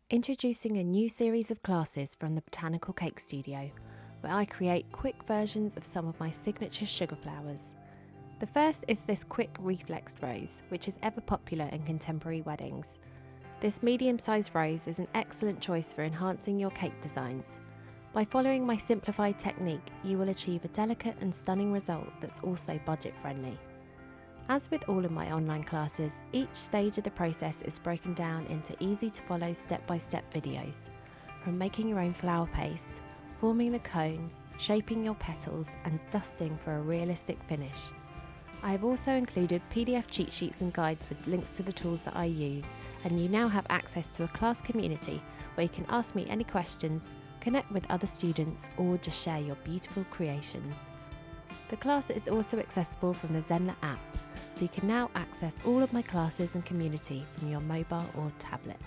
Introducing a new series of classes from the Botanical Cake Studio, where I create quick versions of some of my signature sugar flowers. The first is this quick reflexed rose, which is ever popular in contemporary weddings. This medium-sized rose is an excellent choice for enhancing your cake designs. By following my simplified technique, you will achieve a delicate and stunning result that's also budget-friendly. As with all of my online classes, each stage of the process is broken down into easy-to-follow step-by-step videos, from making your own flower paste, forming the cone, shaping your petals, and dusting for a realistic finish. I have also included PDF cheat sheets and guides with links to the tools that I use, and you now have access to a class community where you can ask me any questions, connect with other students, or just share your beautiful creations. The class is also accessible from the Zenler app, so you can now access all of my classes and community from your mobile or tablet.